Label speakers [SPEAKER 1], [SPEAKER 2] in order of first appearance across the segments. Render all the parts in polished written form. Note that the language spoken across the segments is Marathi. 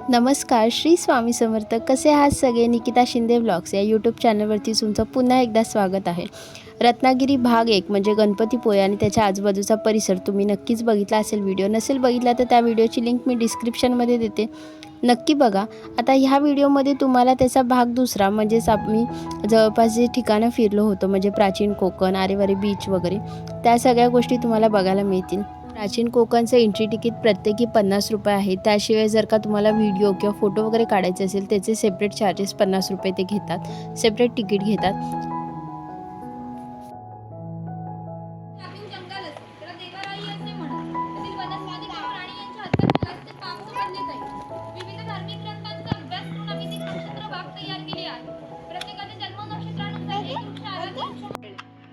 [SPEAKER 1] नमस्कार, श्री स्वामी समर्थ. कसे आहात सगळे? निकिता शिंदे ब्लॉग्स या यूट्यूब चॅनलवरती तुमचं पुन्हा एकदा स्वागत आहे. रत्नागिरी भाग 1 म्हणजे गणपतीपुळे आणि त्याच्या आजूबाजूचा परिसर तुम्ही नक्कीच बघितला असेल. व्हिडिओ नसेल बघितला तर त्या व्हिडिओची लिंक मी डिस्क्रिप्शनमध्ये देते, नक्की बघा. आता ह्या व्हिडिओमध्ये तुम्हाला त्याचा भाग दुसरा म्हणजेच आम्ही जवळपास जे ठिकाणं फिरलो होतो म्हणजे प्राचीन कोकण, आरेवारे बीच वगैरे, त्या सगळ्या गोष्टी तुम्हाला बघायला मिळतील. प्राचीन कोकणचं एंट्री तिकीट प्रत्येकी 50 रुपये आहे. त्याशिवाय जर का तुम्हाला व्हिडिओ किंवा फोटो वगैरे काढायचे असेल त्याचे सेपरेट चार्जेस 50 रुपये ते घेतात, सेपरेट तिकीट घेतात.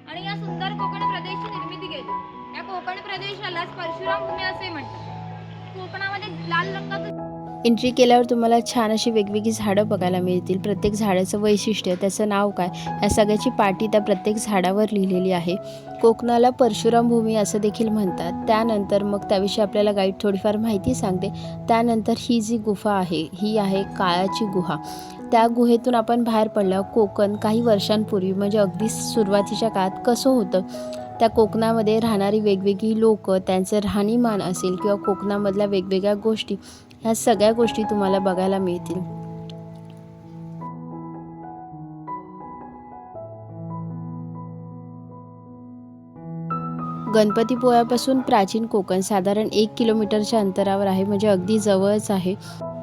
[SPEAKER 2] आणि या सुंदर कोकण प्रदेशची निर्मिती केली. या कोकण प्रदेशालाच परशुराम भूमी असे म्हणतात. कोकणामध्ये लाल रंगाचं
[SPEAKER 1] एंट्री केल्यावर तुम्हाला छान अशी वेगवेगळी झाडं बघायला मिळतील. प्रत्येक झाडाचं वैशिष्ट्य, त्याचं नाव काय, या सगळ्याची पाटी त्या प्रत्येक झाडावर लिहिलेली आहे. कोकणाला परशुराम भूमी असं देखील म्हणतात. त्यानंतर मग त्याविषयी आपल्याला गाईड थोडीफार माहिती सांगते. त्यानंतर ही जी गुहा आहे ही आहे काळाची गुहा. त्या गुहेतून आपण बाहेर पडल्यावर कोकण काही वर्षांपूर्वी म्हणजे अगदी सुरुवातीच्या काळात कसं होतं, त्या कोकणामध्ये राहणारी वेगवेगळी लोक, त्यांचं राहणीमान असेल किंवा कोकणामधल्या वेगवेगळ्या गोष्टी, ह्या सगळ्या गोष्टी तुम्हाला बघायला मिळतील. गणपतीपुळ्यापासून प्राचीन कोकण साधारण 1 किलोमीटरच्या अंतरावर आहे, म्हणजे अगदी जवळच आहे.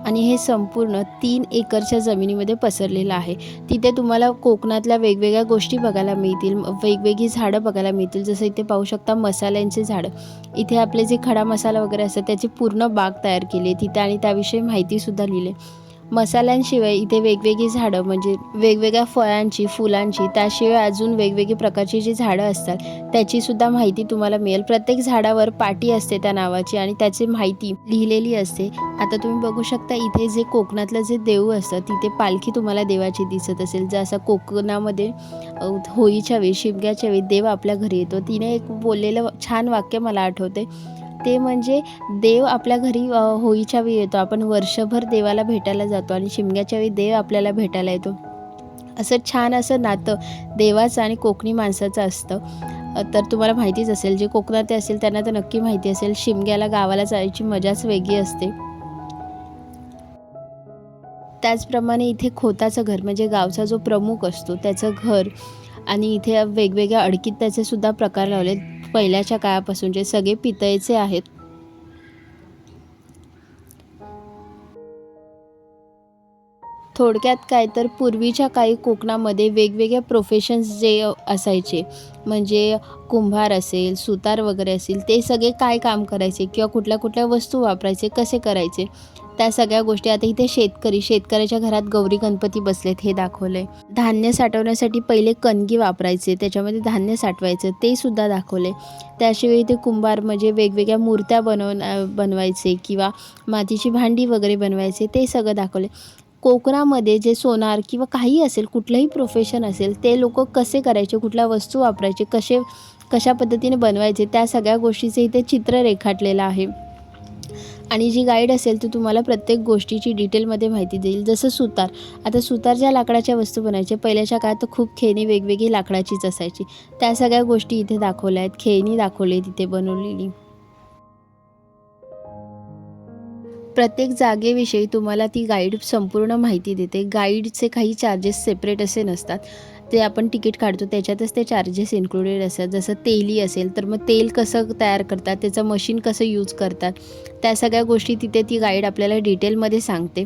[SPEAKER 1] आणि हे संपूर्ण 3 एकरच्या जमिनीमध्ये पसरलेलं आहे. तिथे तुम्हाला कोकणातल्या वेगवेगळ्या गोष्टी बघायला मिळतील, वेगवेगळी झाडं बघायला मिळतील. जसं इथे पाहू शकता मसाल्यांचे झाडं. इथे आपले जे खडा मसाला वगैरे असतात त्याची पूर्ण बाग तयार केली आहे तिथे आणि त्याविषयी माहितीसुद्धा लिहिली आहे. मसाल्यांशिवाय इथे वेगवेगळी झाडं म्हणजे वेगवेगळ्या फळांची, फुलांची, त्याशिवाय अजून वेगवेगळी प्रकारची जी झाडं असतात त्याचीसुद्धा माहिती तुम्हाला मिळेल. प्रत्येक झाडावर पाटी असते त्या नावाची आणि त्याची माहिती लिहिलेली असते. आता तुम्ही बघू शकता इथे जे कोकणातलं जे देऊळ असतं तिथे पालखी तुम्हाला देवाची दिसत असेल. जसं कोकणामध्ये होळीच्या वेळी, शिमग्याच्या वेळी देव आपल्या घरी येतो. तिने एक बोललेलं छान वाक्य मला आठवते, ते म्हणजे देव आपल्या घरी होळीच्या वेळी येतो. आपण वर्षभर देवाला भेटायला जातो आणि शिमग्याच्या वेळी देव आपल्याला भेटायला येतो. असं छान असं नातं देवाचं आणि कोकणी माणसाचं असतं. तर तुम्हाला माहितीच असेल, जे कोकणात असेल त्यांना तर नक्की माहिती असेल, शिमग्याला गावाला जायची मजाच वेगळी असते. त्याचप्रमाणे इथे खोताचं घर म्हणजे गावचा जो प्रमुख असतो त्याचं घर, आणि इथे वेगवेगळ्या अडकीत त्याचे सुद्धा प्रकार लावले पहिल्याच्या काळापासूनचे, सगळे पितळेचे आहेत. थोडक्यात काय तर पूर्वीच्या काळी कोकणामध्ये वेगवेगळ्या प्रोफेशन्स जे असायचे, म्हणजे कुंभार असेल, सुतार वगैरे असेल, ते सगळे काय काम करायचे किंवा कुठल्या कुठल्या वस्तू वापरायचे, कसे करायचे, त्या सगळ्या गोष्टी. आता इथे शेतकऱ्याच्या घरात गौरी गणपती बसलेत हे दाखवलं आहे. धान्य साठवण्यासाठी पहिले कणगी वापरायचे, त्याच्यामध्ये धान्य साठवायचं ते सुद्धा दाखवलं आहे. त्याशिवाय इथे कुंभार म्हणजे वेगवेगळ्या मूर्त्या बनवायचे किंवा मातीची भांडी वगैरे बनवायचे ते सगळं दाखवले. कोकणामध्ये जे सोनार किंवा काही असेल, कुठलंही प्रोफेशन असेल, ते लोक कसे करायचे, कुठल्या वस्तू वापरायचे, कशा पद्धतीने बनवायचे, त्या सगळ्या गोष्टीचे इथे चित्र रेखाटलेलं आहे. आणि जी गाईड असेल ती तुम्हाला प्रत्येक गोष्टीची डिटेलमध्ये माहिती देईल. जसं सुतार, आता सुतार ज्या लाकडाच्या वस्तू बनायचे पहिल्याच्या काळात तर खूप खेळणी वेगवेगळी लाकडाचीच असायची, त्या सगळ्या गोष्टी इथे दाखवल्या आहेत. खेळणी दाखवली तिथे बनवलेली. प्रत्येक जागेविषयी तुम्हाला ती गाईड संपूर्ण माहिती देते. गाईडचे काही चार्जेस सेपरेट असे नसतात, ते आपण तिकीट काढतो त्याच्यातच ते चार्जेस इन्क्लुडेड असतात. जसं तेली असेल तर मग तेल कसं तयार करतात, त्याचं मशीन कसं यूज करतात, त्या सगळ्या गोष्टी तिथे ती गाईड आपल्याला डिटेलमध्ये सांगते.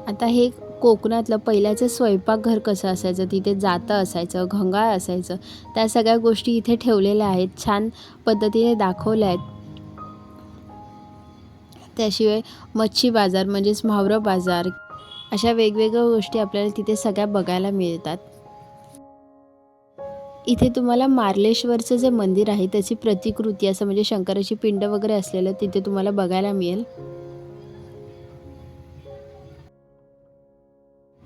[SPEAKER 1] आता हे कोकणातलं पहिल्याचं स्वयंपाकघर कसं असायचं, तिथे जातं असायचं, घंगाळ असायचं, त्या सगळ्या गोष्टी इथे ठेवलेल्या आहेत, छान पद्धतीने दाखवल्या आहेत. त्याशिवाय मच्छी बाजार म्हणजेच म्हावरं बाजार, अशा वेगवेगळ्या गोष्टी आपल्याला तिथे सगळ्या बघायला मिळतात. इथे तुम्हाला मार्लेश्वरचं जे मंदिर आहे त्याची प्रतिकृती असं म्हणजे शंकराची पिंड वगैरे असलेलं तिथे तुम्हाला बघायला मिळेल.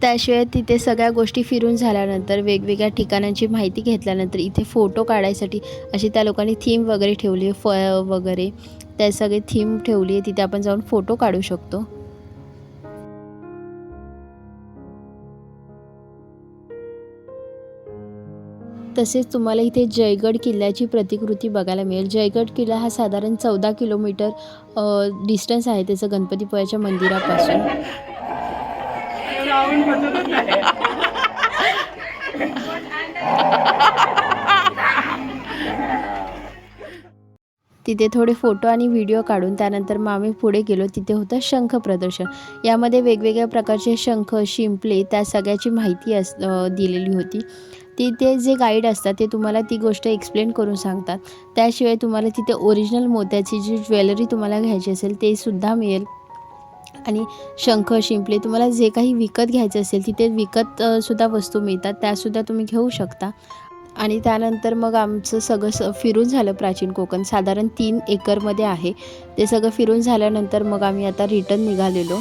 [SPEAKER 1] त्याशिवाय तिथे सगळ्या गोष्टी फिरून झाल्यानंतर वेगवेगळ्या ठिकाणांची माहिती घेतल्यानंतर इथे फोटो काढायसाठी अशी त्या लोकांनी थीम वगैरे ठेवली आहे, फळं वगैरे त्या सगळे थीम ठेवली आहे. तिथे आपण जाऊन फोटो काढू शकतो. तसेच तुम्हाला इथे जयगड किल्ल्याची प्रतिकृती बघायला मिळेल. जयगड किल्ला हा साधारण 14 किलोमीटर डिस्टन्स आहे त्याचं गणपतीपुळ्याच्या मंदिरापासून. तिथे थोडे फोटो आणि व्हिडिओ काढून त्यानंतर मग आम्ही पुढे गेलो. तिथे होतं शंख प्रदर्शन. यामध्ये वेगवेगळ्या प्रकारचे शंख, शिंपले त्या सगळ्याची माहिती दिलेली होती. तिथे जे गाईड असतात ते तुम्हाला ती गोष्ट एक्सप्लेन करून सांगतात. त्याशिवाय तुम्हाला तिथे ओरिजिनल मोत्याची जी ज्वेलरी तुम्हाला घ्यायची असेल ते सुद्धा मिळेल. आणि शंख, शिंपले तुम्हाला जे काही विकत घ्यायचं असेल तिथे विकत सुद्धा वस्तू मिळतात, त्यासुद्धा तुम्ही घेऊ शकता. आणि त्यानंतर मग आमचं सगळं फिरून झालं. प्राचीन कोकण साधारण 3 एकरमध्ये आहे. ते सगळं फिरून झाल्यानंतर मग आम्ही आता रिटर्न निघालेलो.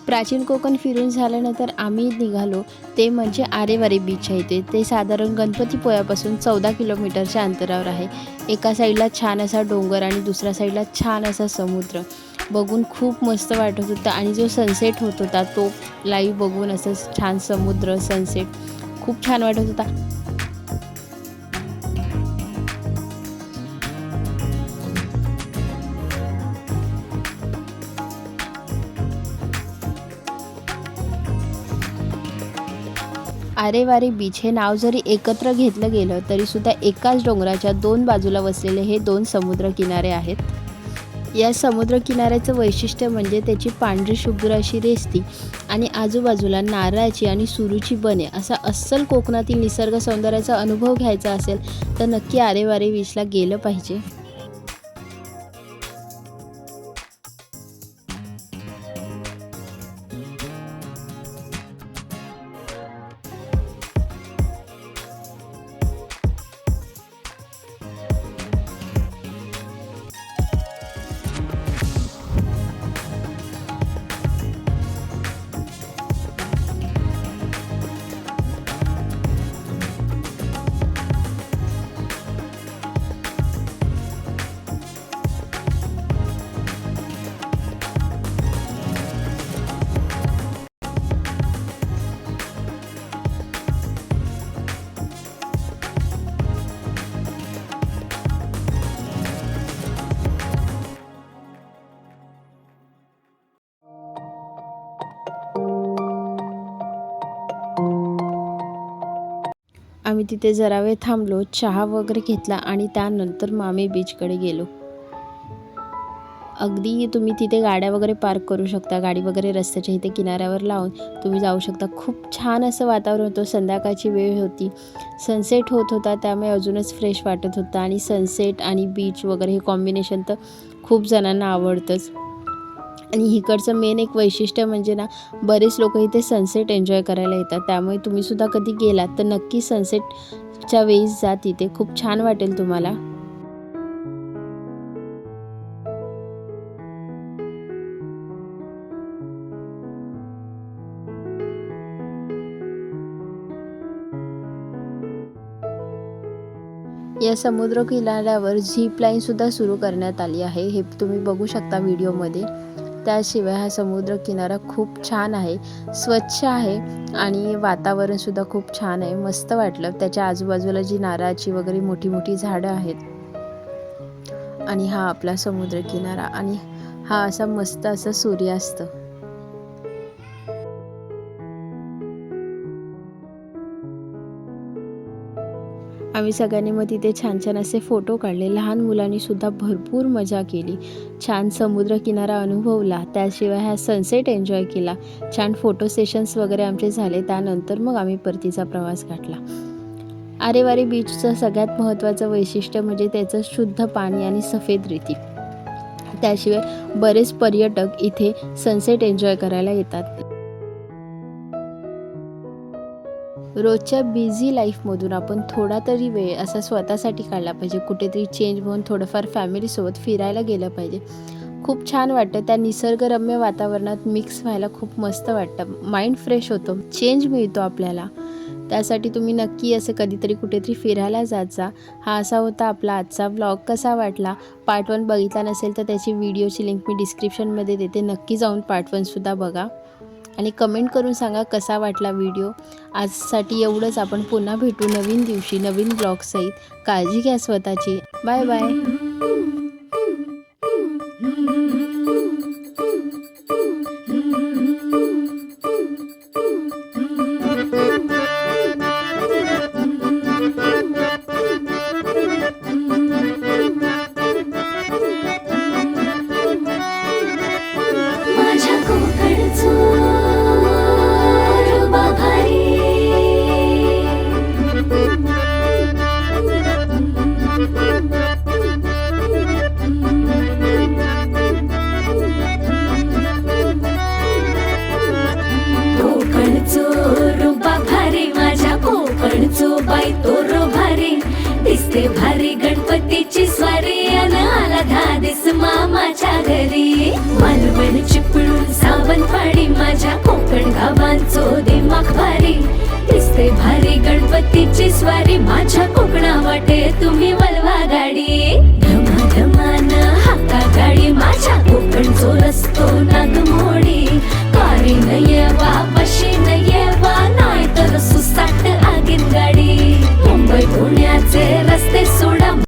[SPEAKER 1] प्राचीन कोकण फिरून झाल्यानंतर आम्ही निघालो ते म्हणजे आरेवारे बीच आहे. ते साधारण गणपतीपुळ्यापासून 14 किलोमीटरच्या अंतरावर आहे. एका साईडला छान असा डोंगर आणि दुसऱ्या साईडला छान असा समुद्र. बघून खूप मस्त वाटत होतं आणि जो सनसेट होत होता तो लाईव्ह बघून असं छान समुद्र, सनसेट खूप छान वाटत होता. आरेवारे बीच हे नाव जरी एकत्र घेतलं गेलं तरीसुद्धा एकाच डोंगराच्या 2 बाजूला वसलेले हे 2 समुद्रकिनारे आहेत. या समुद्रकिनाऱ्याचं वैशिष्ट्य म्हणजे त्याची पांढरी शुभ्र अशी रेस्ती आणि आजूबाजूला नारळाची आणि सुरूची बने. असा अस्सल कोकणातील निसर्ग सौंदर्याचा अनुभव घ्यायचा असेल तर नक्की आरेवारे बीचला गेलं पाहिजे. आम्ही तिथे जरा वेळ थांबलो, चहा वगैरे घेतला आणि त्यानंतर मग आम्ही बीचकडे गेलो. अगदी तुम्ही तिथे गाड्या वगैरे पार्क करू शकता. गाडी वगैरे रस्त्याच्या इथे किनाऱ्यावर लावून तुम्ही जाऊ शकता. खूप छान असं वातावरण होतं. संध्याकाळची वेळ होती. सनसेट होत होता त्यामुळे अजूनच फ्रेश वाटत होतं आणि सनसेट आणि बीच वगैरे हे कॉम्बिनेशन तर खूप जणांना आवडतंच. आणि इकडचं मेन एक वैशिष्ट्य म्हणजे ना, बरेच लोक इथे सनसेट एन्जॉय करायला येतात. त्यामुळे तुम्हीसुद्धा कधी गेलात तर नक्की सनसेटच्या वेळीस जा. तिथे खूप छान वाटेल तुम्हाला. या समुद्र किनाऱ्यावर झीप लाईनसुद्धा सुरू करण्यात आली आहे. हे तुम्ही बघू शकता व्हिडिओमध्ये. त्याशिवाय हा समुद्र किनारा खूप छान आहे, स्वच्छ आहे आणि वातावरणसुद्धा खूप छान आहे. मस्त वाटलं. त्याच्या आजूबाजूला जी नारळाची वगैरे मोठी मोठी झाडं आहेत आणि हा आपला समुद्र किनारा आणि हा असा मस्त असा सूर्यास्त. आम्ही सगळ्यांनी मग तिथे छान छान असे फोटो काढले. लहान मुलांनी सुद्धा भरपूर मजा केली. छान समुद्रकिनारा अनुभवला. त्याशिवाय हा सनसेट एन्जॉय केला. छान फोटो सेशन्स वगैरे आमचे झाले. त्यानंतर मग आम्ही परतीचा प्रवास गाठला. आरेवारी बीचचं सगळ्यात महत्त्वाचं वैशिष्ट्य म्हणजे त्याचं शुद्ध पाणी आणि सफेद रेती. त्याशिवाय बरेच पर्यटक इथे सनसेट एन्जॉय करायला येतात. रोजच्या बिझी लाईफमधून आपण थोडा तरी वेळ असा स्वतःसाठी काढला पाहिजे. कुठेतरी चेंज होऊन थोडंफार फॅमिलीसोबत फिरायला गेलं पाहिजे. खूप छान वाटतं. त्या निसर्गरम्य वातावरणात मिक्स व्हायला खूप मस्त वाटतं. माइंड फ्रेश होतो, चेंज मिळतो आपल्याला. त्यासाठी तुम्ही नक्की असं कधीतरी कुठेतरी फिरायला जात जा. हा असा होता आपला आजचा व्लॉग. कसा वाटला? पार्ट 1 बघितला नसेल तर त्याची व्हिडिओची लिंक मी डिस्क्रिप्शनमध्ये देते. नक्की जाऊन पार्ट 1 सुद्धा बघा आणि कमेंट करून सांगा कसा वाटला व्हिडिओ. आजसाठी एवढंच. आपण पुन्हा भेटू नवीन दिवशी नवीन ब्लॉगसहित. काळजी घ्या स्वतःची. Bye bye.
[SPEAKER 3] माझ्या कोकणचो रुबा भारी, कोकणचो रुबा भारी, माझ्या कोकणचो बाई तो रो भारी. दिसते भारी गणपतीची स्वारी अन आला धादिस मामाच्या घरी. मालवण चिपळूण सावंतवाडी, माझ्या कोकण गावांचो दिमाग भारी. दिसते भारी गणपतीची स्वारी, माझ्या कोकणा वाटे तुम्ही वलवा गाडी. धमाधमान हाका गाडी, माझ्या कोकणचो रस्तो नागमोडी.